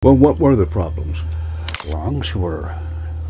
Well, what were the problems? Lungs were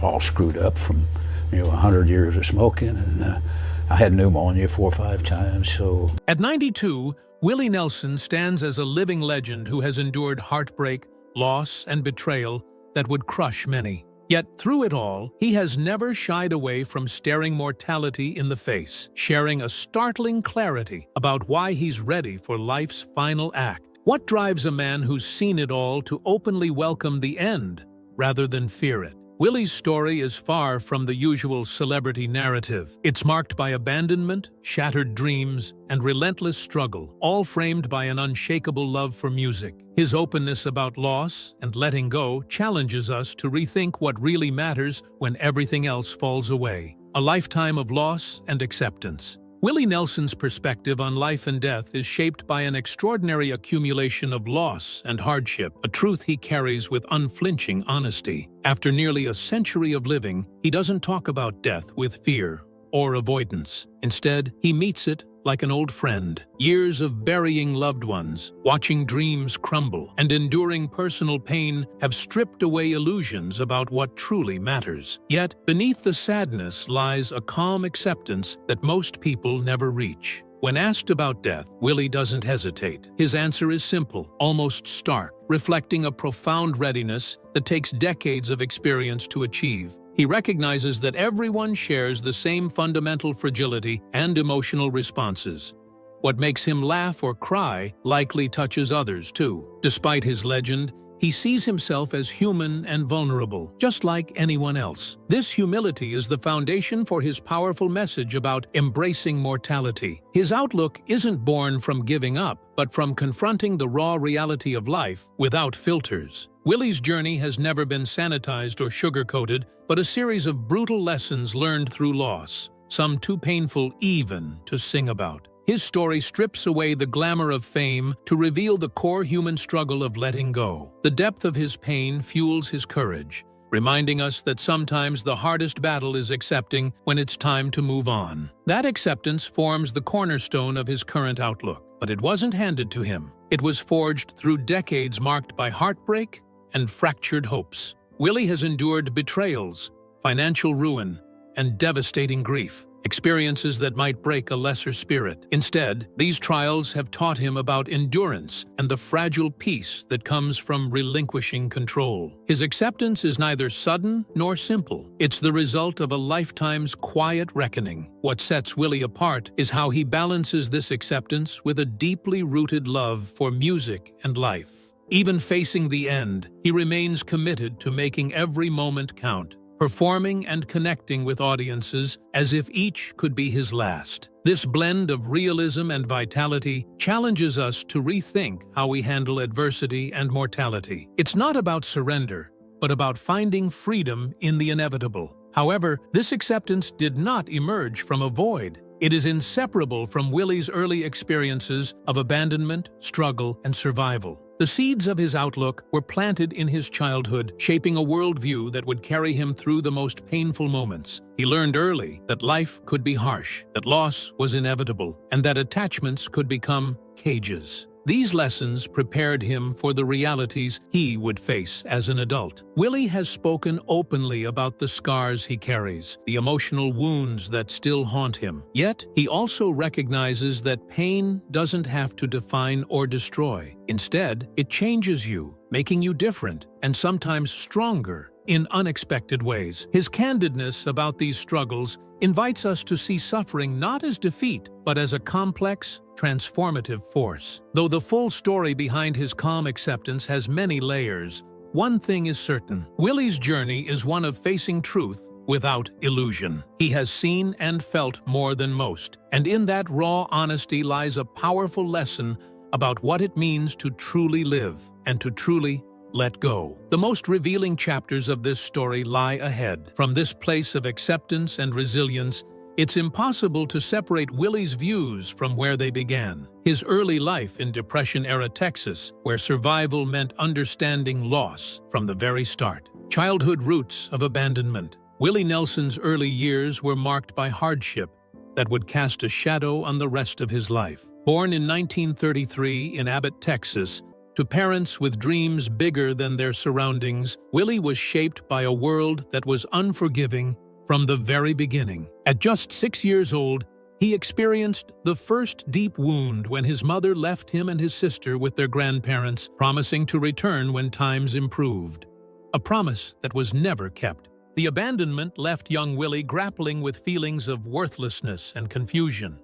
all screwed up from 100 years of smoking, and I had pneumonia 4 or 5 times. So At 92, Willie Nelson stands as a living legend who has endured heartbreak, loss, and betrayal that would crush many. Yet through it all, he has never shied away from staring mortality in the face, sharing a startling clarity about why he's ready for life's final act. What drives a man who's seen it all to openly welcome the end rather than fear it? Willie's story is far from the usual celebrity narrative. It's marked by abandonment, shattered dreams, and relentless struggle, all framed by an unshakable love for music. His openness about loss and letting go challenges us to rethink what really matters when everything else falls away. A lifetime of loss and acceptance. Willie Nelson's perspective on life and death is shaped by an extraordinary accumulation of loss and hardship, a truth he carries with unflinching honesty. After nearly a century of living, he doesn't talk about death with fear or avoidance. Instead, he meets it like an old friend. Years of burying loved ones, watching dreams crumble, and enduring personal pain have stripped away illusions about what truly matters. Yet, beneath the sadness lies a calm acceptance that most people never reach. When asked about death, Willie doesn't hesitate. His answer is simple, almost stark, reflecting a profound readiness that takes decades of experience to achieve. He recognizes that everyone shares the same fundamental fragility and emotional responses. What makes him laugh or cry likely touches others too. Despite his legend, he sees himself as human and vulnerable, just like anyone else. This humility is the foundation for his powerful message about embracing mortality. His outlook isn't born from giving up, but from confronting the raw reality of life without filters. Willie's journey has never been sanitized or sugar-coated, but a series of brutal lessons learned through loss, some too painful even to sing about. His story strips away the glamour of fame to reveal the core human struggle of letting go. The depth of his pain fuels his courage, reminding us that sometimes the hardest battle is accepting when it's time to move on. That acceptance forms the cornerstone of his current outlook, but it wasn't handed to him. It was forged through decades marked by heartbreak and fractured hopes. Willie has endured betrayals, financial ruin, and devastating grief, experiences that might break a lesser spirit. Instead, these trials have taught him about endurance and the fragile peace that comes from relinquishing control. His acceptance is neither sudden nor simple. It's the result of a lifetime's quiet reckoning. What sets Willie apart is how he balances this acceptance with a deeply rooted love for music and life. Even facing the end, he remains committed to making every moment count, performing and connecting with audiences as if each could be his last. This blend of realism and vitality challenges us to rethink how we handle adversity and mortality. It's not about surrender, but about finding freedom in the inevitable. However, this acceptance did not emerge from a void. It is inseparable from Willie's early experiences of abandonment, struggle, and survival. The seeds of his outlook were planted in his childhood, shaping a worldview that would carry him through the most painful moments. He learned early that life could be harsh, that loss was inevitable, and that attachments could become cages. These lessons prepared him for the realities he would face as an adult. Willie has spoken openly about the scars he carries, the emotional wounds that still haunt him. Yet, he also recognizes that pain doesn't have to define or destroy. Instead, it changes you, making you different and sometimes stronger in unexpected ways. His candidness about these struggles invites us to see suffering not as defeat, but as a complex, transformative force. Though the full story behind his calm acceptance has many layers, one thing is certain: Willie's journey is one of facing truth without illusion. He has seen and felt more than most, and in that raw honesty lies a powerful lesson about what it means to truly live and to truly let go. The most revealing chapters of this story lie ahead. From this place of acceptance and resilience, it's impossible to separate Willie's views from where they began. His early life in Depression-era Texas, where survival meant understanding loss from the very start. Childhood roots of abandonment. Willie Nelson's early years were marked by hardship that would cast a shadow on the rest of his life. Born in 1933 in Abbott, Texas, To parents with dreams bigger than their surroundings, Willie was shaped by a world that was unforgiving from the very beginning. At just 6 years old, he experienced the first deep wound when his mother left him and his sister with their grandparents, promising to return when times improved. A promise that was never kept. The abandonment left young Willie grappling with feelings of worthlessness and confusion.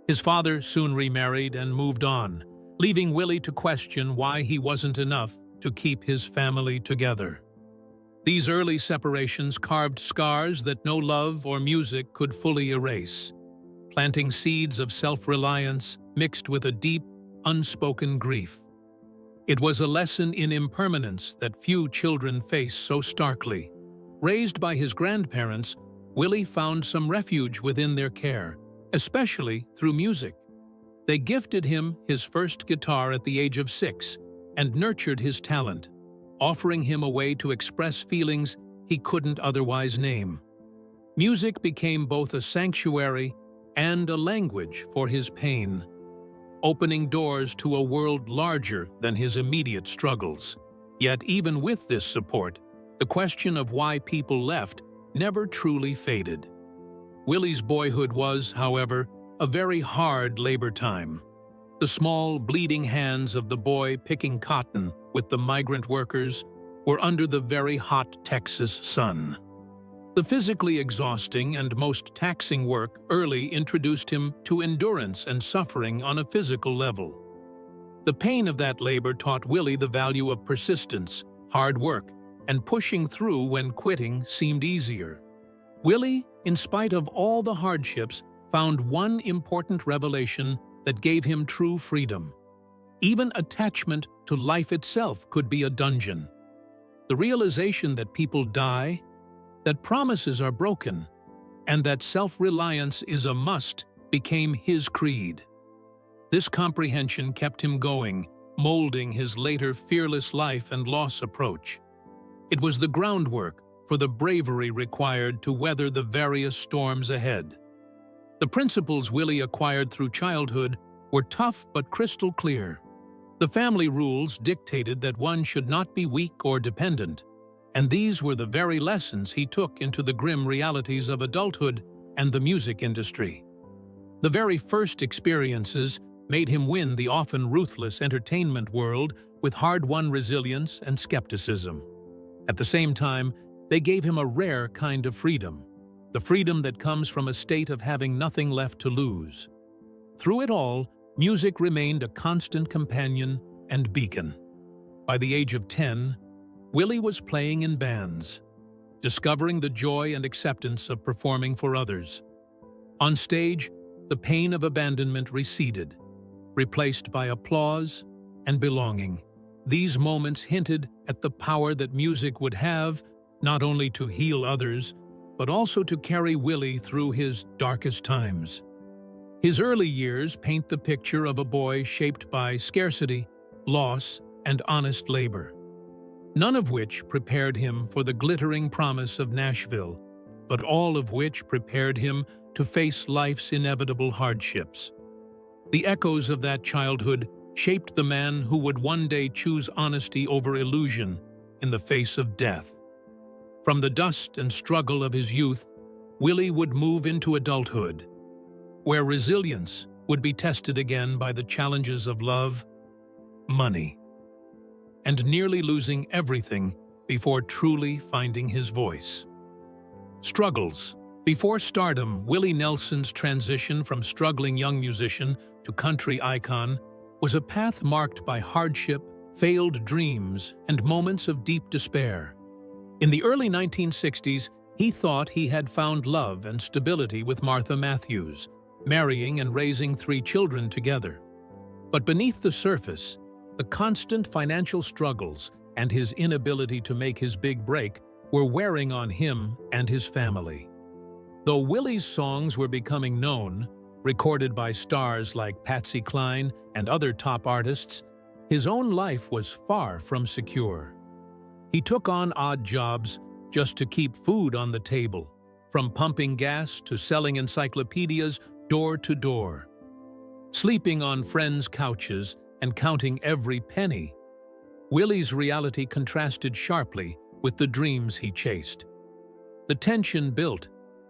His father soon remarried and moved on, leaving Willie to question why he wasn't enough to keep his family together. These early separations carved scars that no love or music could fully erase, planting seeds of self-reliance mixed with a deep, unspoken grief. It was a lesson in impermanence that few children face so starkly. Raised by his grandparents, Willie found some refuge within their care, especially through music. They gifted him his first guitar at the age of 6 and nurtured his talent, offering him a way to express feelings he couldn't otherwise name. Music became both a sanctuary and a language for his pain, opening doors to a world larger than his immediate struggles. Yet even with this support, the question of why people left never truly faded. Willie's boyhood was, however, a very hard labor time. The small, bleeding hands of the boy picking cotton with the migrant workers were under the very hot Texas sun. The physically exhausting and most taxing work early introduced him to endurance and suffering on a physical level. The pain of that labor taught Willie the value of persistence, hard work, and pushing through when quitting seemed easier. Willie, in spite of all the hardships, found one important revelation that gave him true freedom. Even attachment to life itself could be a dungeon. The realization that people die, that promises are broken, and that self-reliance is a must became his creed. This comprehension kept him going, molding his later fearless life and loss approach. It was the groundwork for the bravery required to weather the various storms ahead. The principles Willie acquired through childhood were tough but crystal clear. The family rules dictated that one should not be weak or dependent, and these were the very lessons he took into the grim realities of adulthood and the music industry. The very first experiences made him win the often ruthless entertainment world with hard-won resilience and skepticism. At the same time, they gave him a rare kind of freedom, the freedom that comes from a state of having nothing left to lose. Through it all, music remained a constant companion and beacon. By the age of 10, Willie was playing in bands, discovering the joy and acceptance of performing for others. On stage, the pain of abandonment receded, replaced by applause and belonging. These moments hinted at the power that music would have, not only to heal others, but also to carry Willie through his darkest times. His early years paint the picture of a boy shaped by scarcity, loss, and honest labor, none of which prepared him for the glittering promise of Nashville, but all of which prepared him to face life's inevitable hardships. The echoes of that childhood shaped the man who would one day choose honesty over illusion in the face of death. From the dust and struggle of his youth, Willie would move into adulthood, where resilience would be tested again by the challenges of love, money, and nearly losing everything before truly finding his voice. Struggles. Before stardom, Willie Nelson's transition from struggling young musician to country icon was a path marked by hardship, failed dreams, and moments of deep despair. In the early 1960s, he thought he had found love and stability with Martha Matthews, marrying and raising 3 children together. But beneath the surface, the constant financial struggles and his inability to make his big break were wearing on him and his family. Though Willie's songs were becoming known, recorded by stars like Patsy Cline and other top artists, his own life was far from secure. He took on odd jobs just to keep food on the table, from pumping gas to selling encyclopedias door to door. Sleeping on friends' couches and counting every penny Willie's reality contrasted sharply with the dreams he chased. The tension built,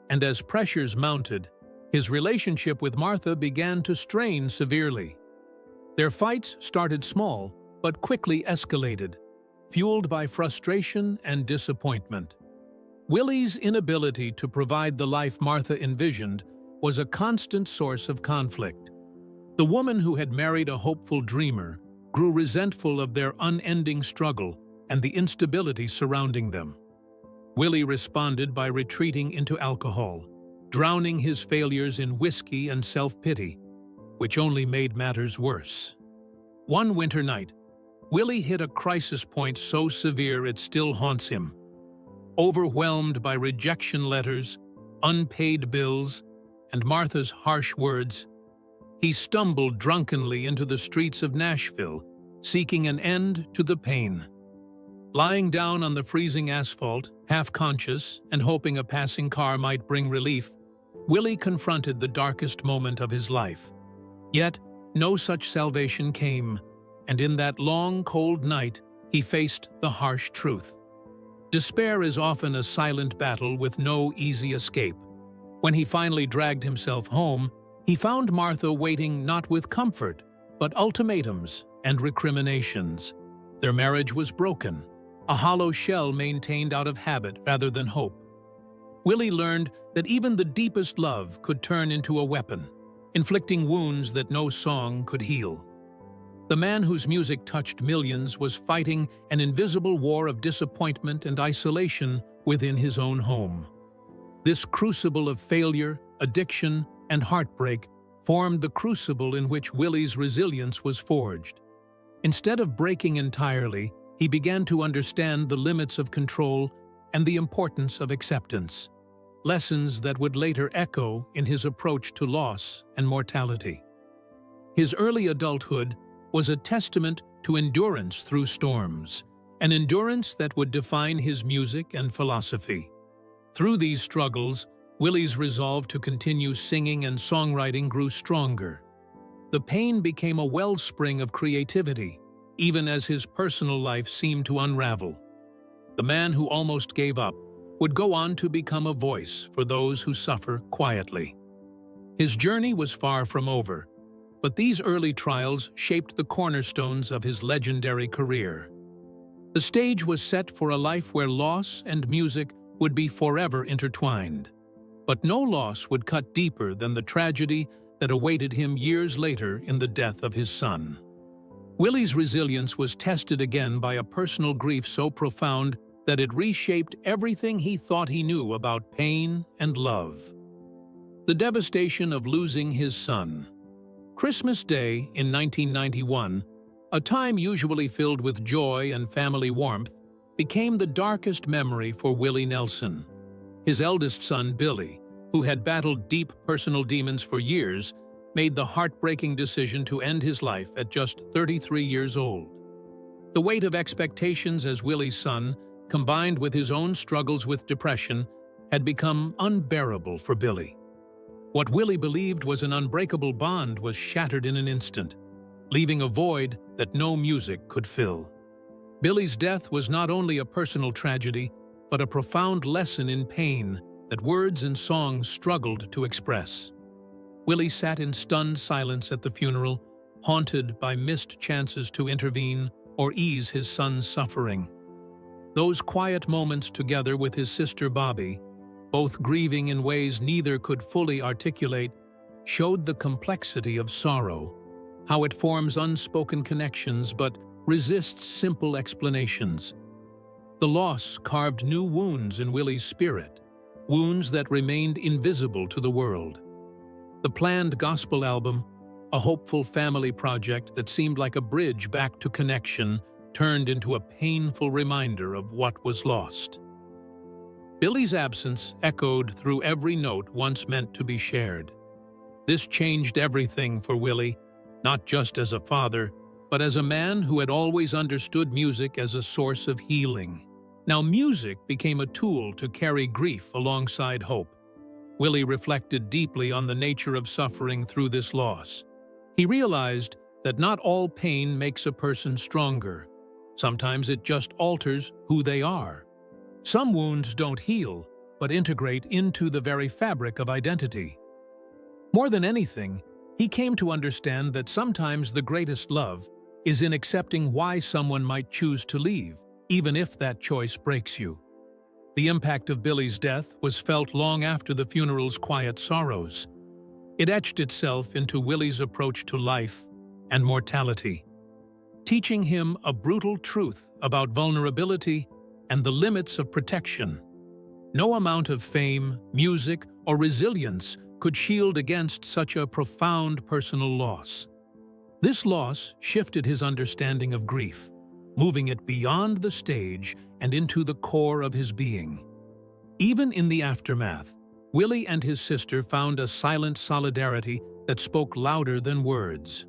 and as pressures mounted, his relationship with Martha began to strain severely. Their fights started small, but quickly escalated, fueled by frustration and disappointment. Willie's inability to provide the life Martha envisioned was a constant source of conflict. The woman who had married a hopeful dreamer grew resentful of their unending struggle and the instability surrounding them. Willie responded by retreating into alcohol, drowning his failures in whiskey and self-pity, which only made matters worse. One winter night, Willie hit a crisis point so severe it still haunts him. Overwhelmed by rejection letters, unpaid bills, and Martha's harsh words, he stumbled drunkenly into the streets of Nashville, seeking an end to the pain. Lying down on the freezing asphalt, half-conscious and hoping a passing car might bring relief, Willie confronted the darkest moment of his life. Yet, no such salvation came, and in that long, cold night, he faced the harsh truth. Despair is often a silent battle with no easy escape. When he finally dragged himself home, he found Martha waiting not with comfort, but ultimatums and recriminations. Their marriage was broken, a hollow shell maintained out of habit rather than hope. Willie learned that even the deepest love could turn into a weapon, inflicting wounds that no song could heal. The man whose music touched millions was fighting an invisible war of disappointment and isolation within his own home. This crucible of failure, addiction, and heartbreak formed the crucible in which Willie's resilience was forged. Instead of breaking entirely, he began to understand the limits of control and the importance of acceptance, lessons that would later echo in his approach to loss and mortality. His early adulthood was a testament to endurance through storms, an endurance that would define his music and philosophy. Through these struggles, Willie's resolve to continue singing and songwriting grew stronger. The pain became a wellspring of creativity, even as his personal life seemed to unravel. The man who almost gave up would go on to become a voice for those who suffer quietly. His journey was far from over, but these early trials shaped the cornerstones of his legendary career. The stage was set for a life where loss and music would be forever intertwined. But no loss would cut deeper than the tragedy that awaited him years later in the death of his son. Willie's resilience was tested again by a personal grief so profound that it reshaped everything he thought he knew about pain and love. The devastation of losing his son. Christmas Day in 1991, a time usually filled with joy and family warmth, became the darkest memory for Willie Nelson. His eldest son, Billy, who had battled deep personal demons for years, made the heartbreaking decision to end his life at just 33 years old. The weight of expectations as Willie's son, combined with his own struggles with depression, had become unbearable for Billy. What Willie believed was an unbreakable bond was shattered in an instant, leaving a void that no music could fill. Billy's death was not only a personal tragedy, but a profound lesson in pain that words and songs struggled to express. Willie sat in stunned silence at the funeral, haunted by missed chances to intervene or ease his son's suffering. Those quiet moments together with his sister Bobby, both grieving in ways neither could fully articulate, showed the complexity of sorrow, how it forms unspoken connections but resists simple explanations. The loss carved new wounds in Willie's spirit, wounds that remained invisible to the world. The planned gospel album, a hopeful family project that seemed like a bridge back to connection, turned into a painful reminder of what was lost. Billy's absence echoed through every note once meant to be shared. This changed everything for Willie, not just as a father, but as a man who had always understood music as a source of healing. Now music became a tool to carry grief alongside hope. Willie reflected deeply on the nature of suffering through this loss. He realized that not all pain makes a person stronger. Sometimes it just alters who they are. Some wounds don't heal, but integrate into the very fabric of identity. More than anything, he came to understand that sometimes the greatest love is in accepting why someone might choose to leave, even if that choice breaks you. The impact of Billy's death was felt long after the funeral's quiet sorrows. It etched itself into Willie's approach to life and mortality, teaching him a brutal truth about vulnerability and the limits of protection. No amount of fame, music, or resilience could shield against such a profound personal loss. This loss shifted his understanding of grief, moving it beyond the stage and into the core of his being. Even in the aftermath, Willie and his sister found a silent solidarity that spoke louder than words.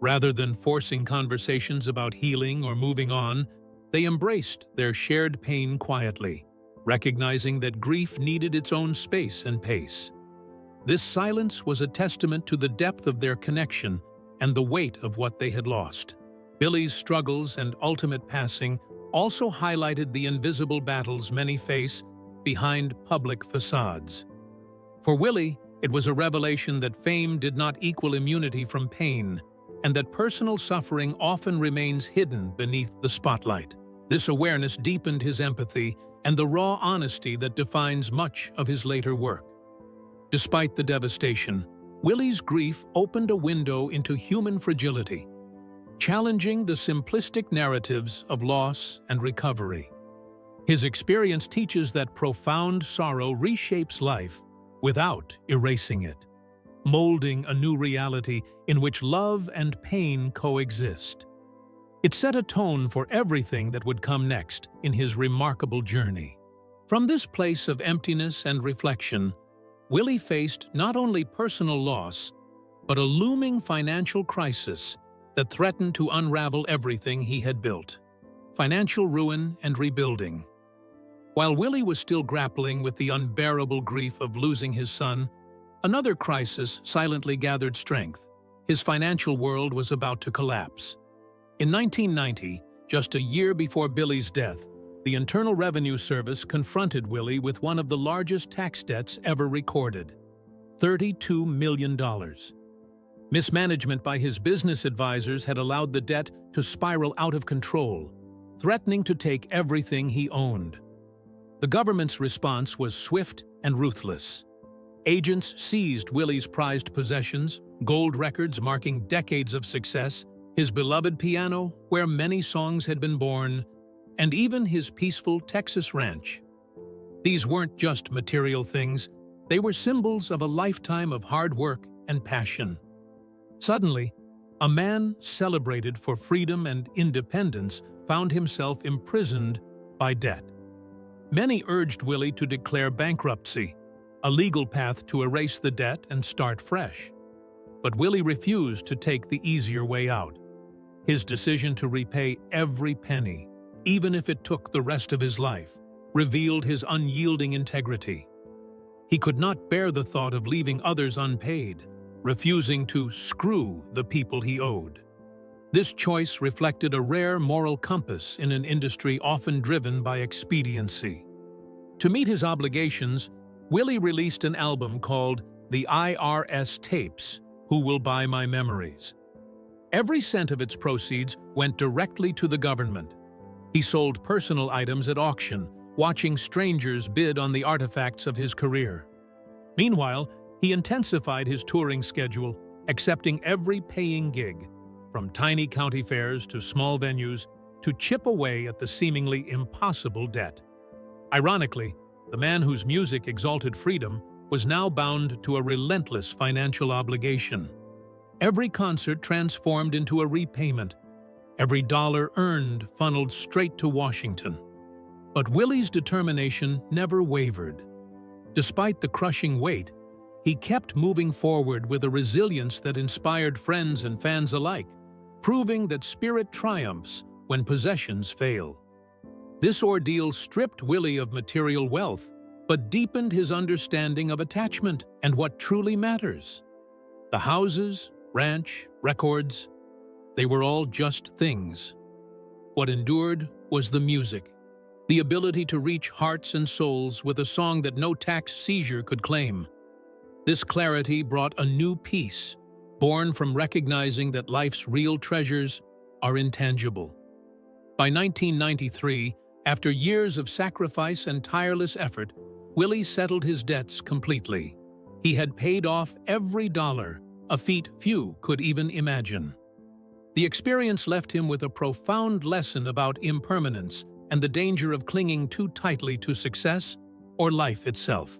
Rather than forcing conversations about healing or moving on, they embraced their shared pain quietly, recognizing that grief needed its own space and pace. This silence was a testament to the depth of their connection and the weight of what they had lost. Billy's struggles and ultimate passing also highlighted the invisible battles many face behind public facades. For Willie, it was a revelation that fame did not equal immunity from pain, and that personal suffering often remains hidden beneath the spotlight. This awareness deepened his empathy and the raw honesty that defines much of his later work. Despite the devastation, Willie's grief opened a window into human fragility, challenging the simplistic narratives of loss and recovery. His experience teaches that profound sorrow reshapes life without erasing it, molding a new reality in which love and pain coexist. It set a tone for everything that would come next in his remarkable journey. From this place of emptiness and reflection, Willie faced not only personal loss, but a looming financial crisis that threatened to unravel everything he had built: financial ruin and rebuilding. While Willie was still grappling with the unbearable grief of losing his son, another crisis silently gathered strength. His financial world was about to collapse. In 1990, just a year before Billy's death, the Internal Revenue Service confronted Willie with one of the largest tax debts ever recorded: $32 million. Mismanagement by his business advisors had allowed the debt to spiral out of control, threatening to take everything he owned. The government's response was swift and ruthless. Agents seized Willie's prized possessions, gold records marking decades of success, his beloved piano, where many songs had been born, and even his peaceful Texas ranch. These weren't just material things, they were symbols of a lifetime of hard work and passion. Suddenly, a man celebrated for freedom and independence found himself imprisoned by debt. Many urged Willie to declare bankruptcy, a legal path to erase the debt and start fresh. But Willie refused to take the easier way out. His decision to repay every penny, even if it took the rest of his life, revealed his unyielding integrity. He could not bear the thought of leaving others unpaid, refusing to screw the people he owed. This choice reflected a rare moral compass in an industry often driven by expediency. To meet his obligations, Willie released an album called The IRS Tapes: Who Will Buy My Memories? Every cent of its proceeds went directly to the government. He sold personal items at auction, watching strangers bid on the artifacts of his career. Meanwhile, he intensified his touring schedule, accepting every paying gig, from tiny county fairs to small venues, to chip away at the seemingly impossible debt. Ironically, the man whose music exalted freedom was now bound to a relentless financial obligation. Every concert transformed into a repayment, every dollar earned funneled straight to Washington. But Willie's determination never wavered. Despite the crushing weight, he kept moving forward with a resilience that inspired friends and fans alike, proving that spirit triumphs when possessions fail. This ordeal stripped Willie of material wealth, but deepened his understanding of attachment and what truly matters. The houses, ranch, records, they were all just things. What endured was the music, the ability to reach hearts and souls with a song that no tax seizure could claim. This clarity brought a new peace, born from recognizing that life's real treasures are intangible. By 1993, after years of sacrifice and tireless effort, Willie settled his debts completely. He had paid off every dollar, a feat few could even imagine. The experience left him with a profound lesson about impermanence and the danger of clinging too tightly to success or life itself.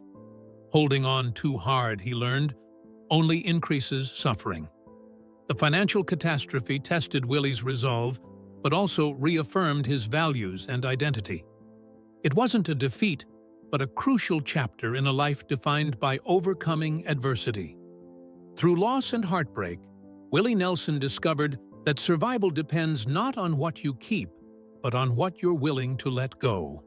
Holding on too hard, he learned, only increases suffering. The financial catastrophe tested Willie's resolve, but also reaffirmed his values and identity. It wasn't a defeat, but a crucial chapter in a life defined by overcoming adversity. Through loss and heartbreak, Willie Nelson discovered that survival depends not on what you keep, but on what you're willing to let go.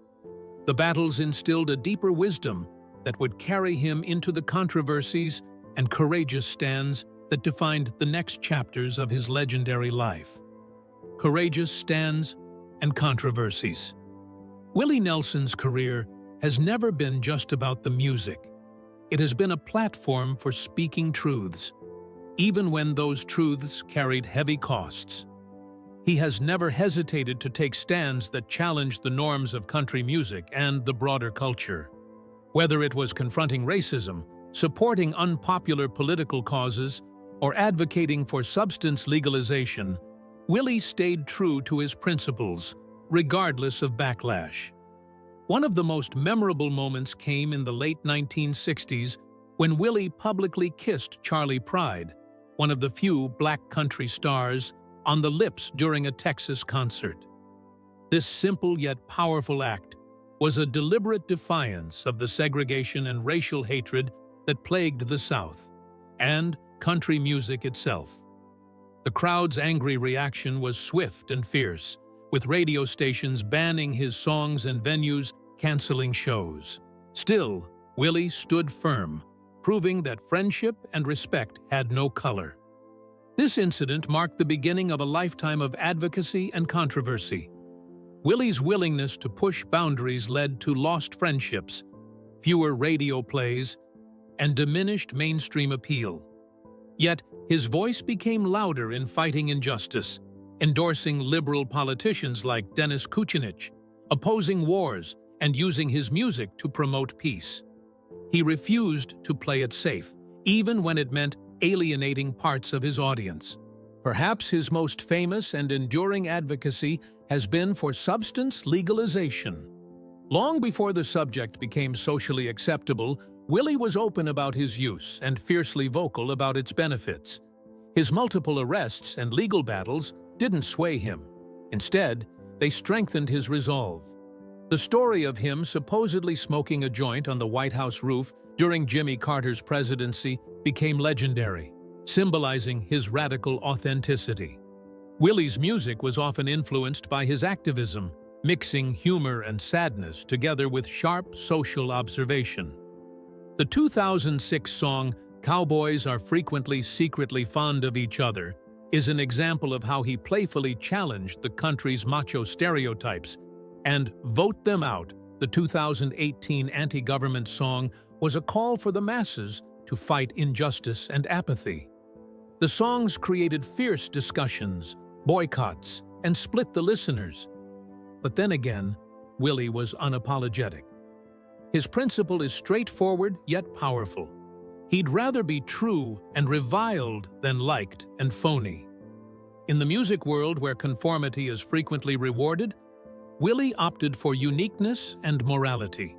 The battles instilled a deeper wisdom that would carry him into the controversies and courageous stands that defined the next chapters of his legendary life. Courageous stands and controversies. Willie Nelson's career has never been just about the music. It has been a platform for speaking truths, even when those truths carried heavy costs. He has never hesitated to take stands that challenged the norms of country music and the broader culture. Whether it was confronting racism, supporting unpopular political causes, or advocating for substance legalization, Willie stayed true to his principles, regardless of backlash. One of the most memorable moments came in the late 1960s when Willie publicly kissed Charlie Pride, one of the few black country stars, on the lips during a Texas concert. This simple yet powerful act was a deliberate defiance of the segregation and racial hatred that plagued the South, and country music itself. The crowd's angry reaction was swift and fierce, with radio stations banning his songs and venues canceling shows. Still, Willie stood firm, proving that friendship and respect had no color. This incident marked the beginning of a lifetime of advocacy and controversy. Willie's willingness to push boundaries led to lost friendships, fewer radio plays, and diminished mainstream appeal. Yet, his voice became louder in fighting injustice, endorsing liberal politicians like Dennis Kucinich, opposing wars, and using his music to promote peace. He refused to play it safe, even when it meant alienating parts of his audience. Perhaps his most famous and enduring advocacy has been for substance legalization. Long before the subject became socially acceptable, Willie was open about his use and fiercely vocal about its benefits. His multiple arrests and legal battles didn't sway him. Instead, they strengthened his resolve. The story of him supposedly smoking a joint on the White House roof during Jimmy Carter's presidency became legendary, symbolizing his radical authenticity. Willie's music was often influenced by his activism, mixing humor and sadness together with sharp social observation. The 2006 song, "Cowboys Are Frequently Secretly Fond of Each Other," is an example of how he playfully challenged the country's macho stereotypes, and "Vote Them Out," the 2018 anti-government song, was a call for the masses to fight injustice and apathy. The songs created fierce discussions, boycotts, and split the listeners. But then again, Willie was unapologetic. His principle is straightforward yet powerful. He'd rather be true and reviled than liked and phony. In the music world where conformity is frequently rewarded, Willie opted for uniqueness and morality.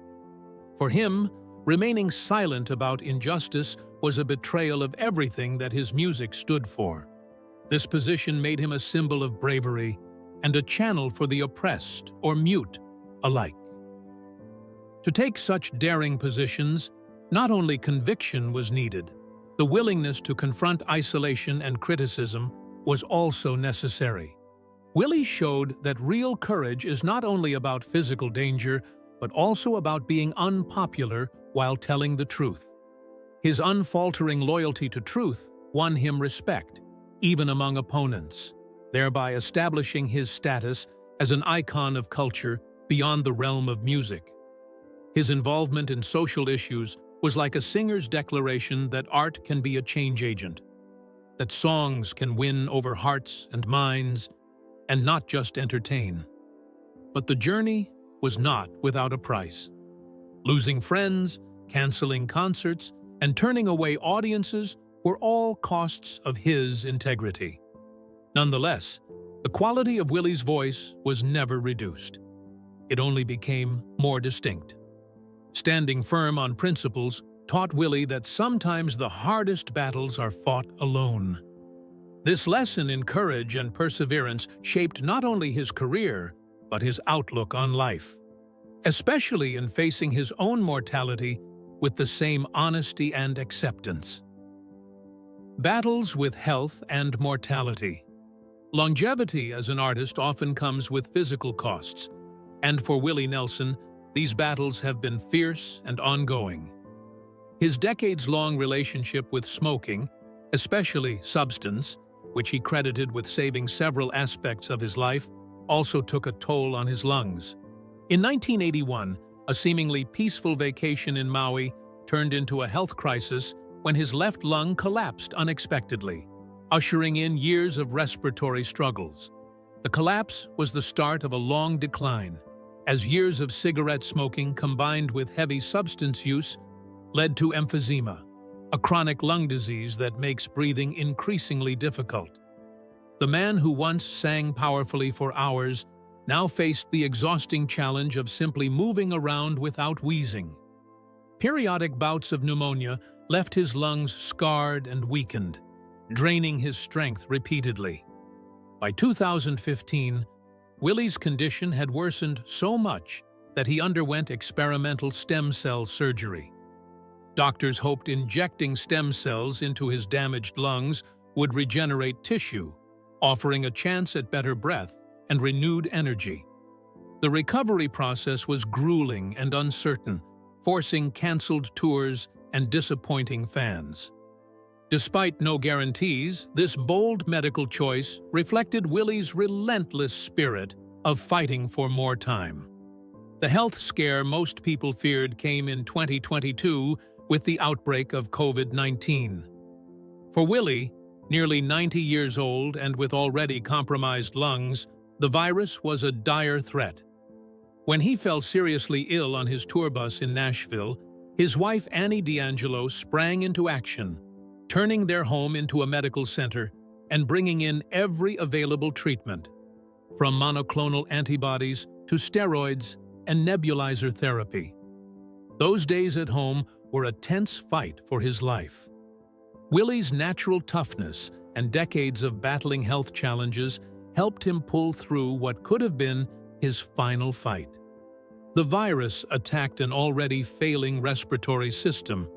For him, remaining silent about injustice was a betrayal of everything that his music stood for. This position made him a symbol of bravery and a channel for the oppressed or mute alike. To take such daring positions, not only conviction was needed, the willingness to confront isolation and criticism was also necessary. Willie showed that real courage is not only about physical danger, but also about being unpopular while telling the truth. His unfaltering loyalty to truth won him respect, even among opponents, thereby establishing his status as an icon of culture beyond the realm of music. His involvement in social issues was like a singer's declaration that art can be a change agent, that songs can win over hearts and minds, and not just entertain. But the journey was not without a price. Losing friends, canceling concerts, and turning away audiences were all costs of his integrity. Nonetheless, the quality of Willie's voice was never reduced. It only became more distinct. Standing firm on principles taught Willie that sometimes the hardest battles are fought alone. This lesson in courage and perseverance shaped not only his career, but his outlook on life, especially in facing his own mortality with the same honesty and acceptance. Battles with health and mortality. Longevity as an artist often comes with physical costs, and for Willie Nelson, these battles have been fierce and ongoing. His decades-long relationship with smoking, especially substance, which he credited with saving several aspects of his life, also took a toll on his lungs. In 1981, a seemingly peaceful vacation in Maui turned into a health crisis when his left lung collapsed unexpectedly, ushering in years of respiratory struggles. The collapse was the start of a long decline, as years of cigarette smoking combined with heavy substance use led to emphysema, a chronic lung disease that makes breathing increasingly difficult. The man who once sang powerfully for hours now faced the exhausting challenge of simply moving around without wheezing. Periodic bouts of pneumonia left his lungs scarred and weakened, draining his strength repeatedly. By 2015, Willie's condition had worsened so much that he underwent experimental stem cell surgery. Doctors hoped injecting stem cells into his damaged lungs would regenerate tissue, offering a chance at better breath and renewed energy. The recovery process was grueling and uncertain, forcing canceled tours and disappointing fans. Despite no guarantees, this bold medical choice reflected Willie's relentless spirit of fighting for more time. The health scare most people feared came in 2022 with the outbreak of COVID-19. For Willie, nearly 90 years old and with already compromised lungs, the virus was a dire threat. When he fell seriously ill on his tour bus in Nashville, his wife Annie D'Angelo sprang into action, turning their home into a medical center and bringing in every available treatment, from monoclonal antibodies to steroids and nebulizer therapy. Those days at home were a tense fight for his life. Willie's natural toughness and decades of battling health challenges helped him pull through what could have been his final fight. The virus attacked an already failing respiratory system,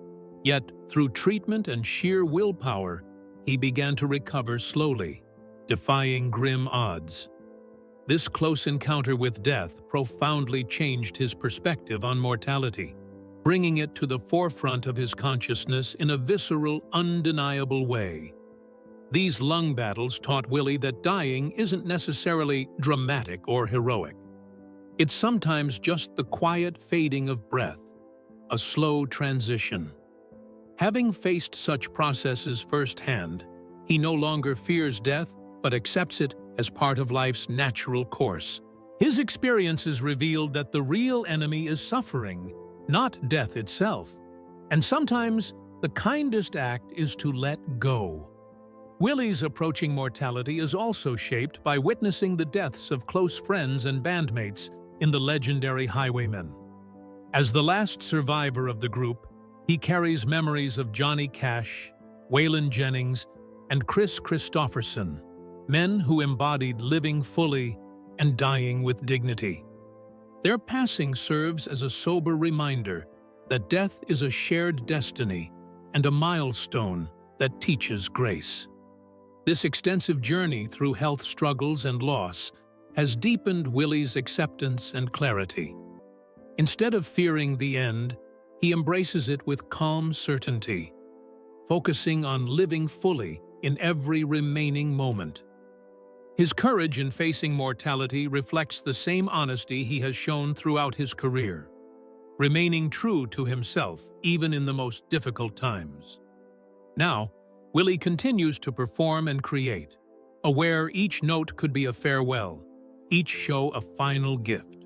yet through treatment and sheer willpower, he began to recover slowly, defying grim odds. This close encounter with death profoundly changed his perspective on mortality, bringing it to the forefront of his consciousness in a visceral, undeniable way. These lung battles taught Willie that dying isn't necessarily dramatic or heroic. It's sometimes just the quiet fading of breath, a slow transition. Having faced such processes firsthand, he no longer fears death but accepts it as part of life's natural course. His experiences revealed that the real enemy is suffering, not death itself. And sometimes the kindest act is to let go. Willie's approaching mortality is also shaped by witnessing the deaths of close friends and bandmates in the legendary Highwaymen. As the last survivor of the group, he carries memories of Johnny Cash, Waylon Jennings, and Chris Christopherson, men who embodied living fully and dying with dignity. Their passing serves as a sober reminder that death is a shared destiny and a milestone that teaches grace. This extensive journey through health struggles and loss has deepened Willie's acceptance and clarity. Instead of fearing the end, he embraces it with calm certainty, focusing on living fully in every remaining moment. His courage in facing mortality reflects the same honesty he has shown throughout his career, remaining true to himself even in the most difficult times. Now, Willie continues to perform and create, aware each note could be a farewell, each show a final gift.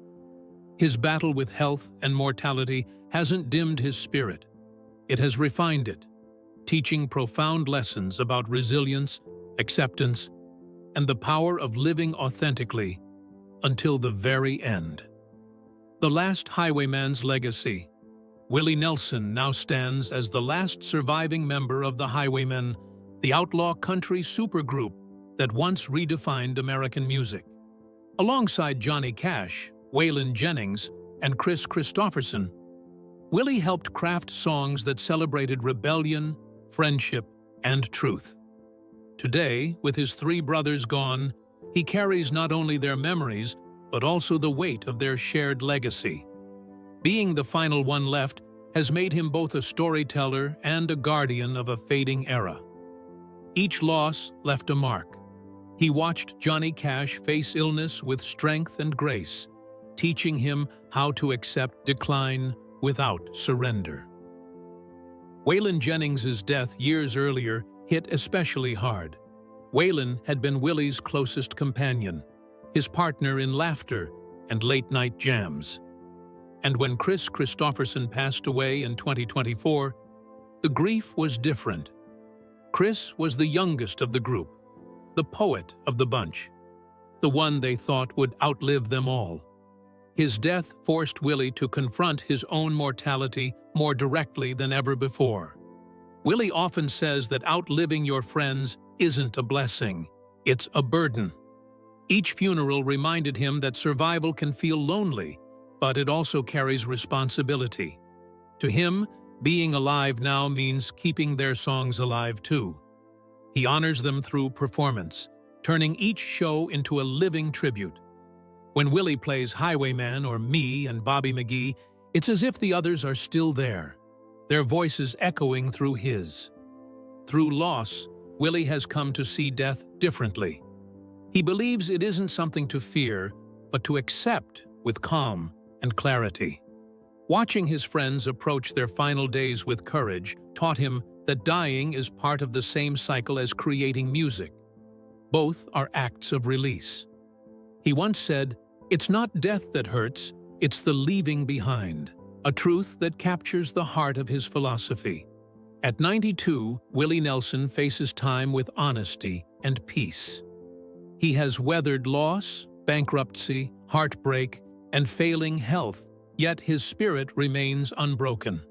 His battle with health and mortality hasn't dimmed his spirit. It has refined it, teaching profound lessons about resilience, acceptance, and the power of living authentically until the very end. The last highwayman's legacy. Willie Nelson now stands as the last surviving member of the Highwaymen, the outlaw country supergroup that once redefined American music. Alongside Johnny Cash, Waylon Jennings, and Kris Kristofferson, Willie helped craft songs that celebrated rebellion, friendship, and truth. Today, with his three brothers gone, he carries not only their memories, but also the weight of their shared legacy. Being the final one left has made him both a storyteller and a guardian of a fading era. Each loss left a mark. He watched Johnny Cash face illness with strength and grace, teaching him how to accept decline without surrender. Waylon Jennings' death years earlier hit especially hard. Waylon had been Willie's closest companion, his partner in laughter and late-night jams. And when Kris Kristofferson passed away in 2024, the grief was different. Kris was the youngest of the group, the poet of the bunch, the one they thought would outlive them all. His death forced Willie to confront his own mortality more directly than ever before. Willie often says that outliving your friends isn't a blessing, it's a burden. Each funeral reminded him that survival can feel lonely, but it also carries responsibility. To him, being alive now means keeping their songs alive too. He honors them through performance, turning each show into a living tribute. When Willie plays Highwayman or Me and Bobby McGee, it's as if the others are still there, their voices echoing through his. Through loss, Willie has come to see death differently. He believes it isn't something to fear, but to accept with calm and clarity. Watching his friends approach their final days with courage taught him that dying is part of the same cycle as creating music. Both are acts of release. He once said, "It's not death that hurts, it's the leaving behind," a truth that captures the heart of his philosophy. At 92, Willie Nelson faces time with honesty and peace. He has weathered loss, bankruptcy, heartbreak, and failing health, yet his spirit remains unbroken.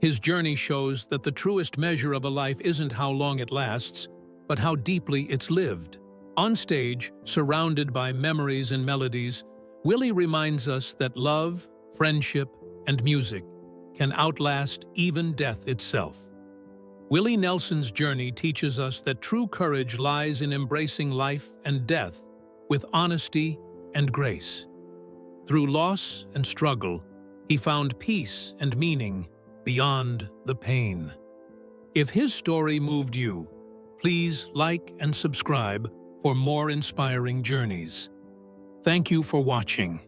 His journey shows that the truest measure of a life isn't how long it lasts, but how deeply it's lived. On stage, surrounded by memories and melodies, Willie reminds us that love, friendship, and music can outlast even death itself. Willie Nelson's journey teaches us that true courage lies in embracing life and death with honesty and grace. Through loss and struggle, he found peace and meaning beyond the pain. If his story moved you, please like and subscribe for more inspiring journeys. Thank you for watching.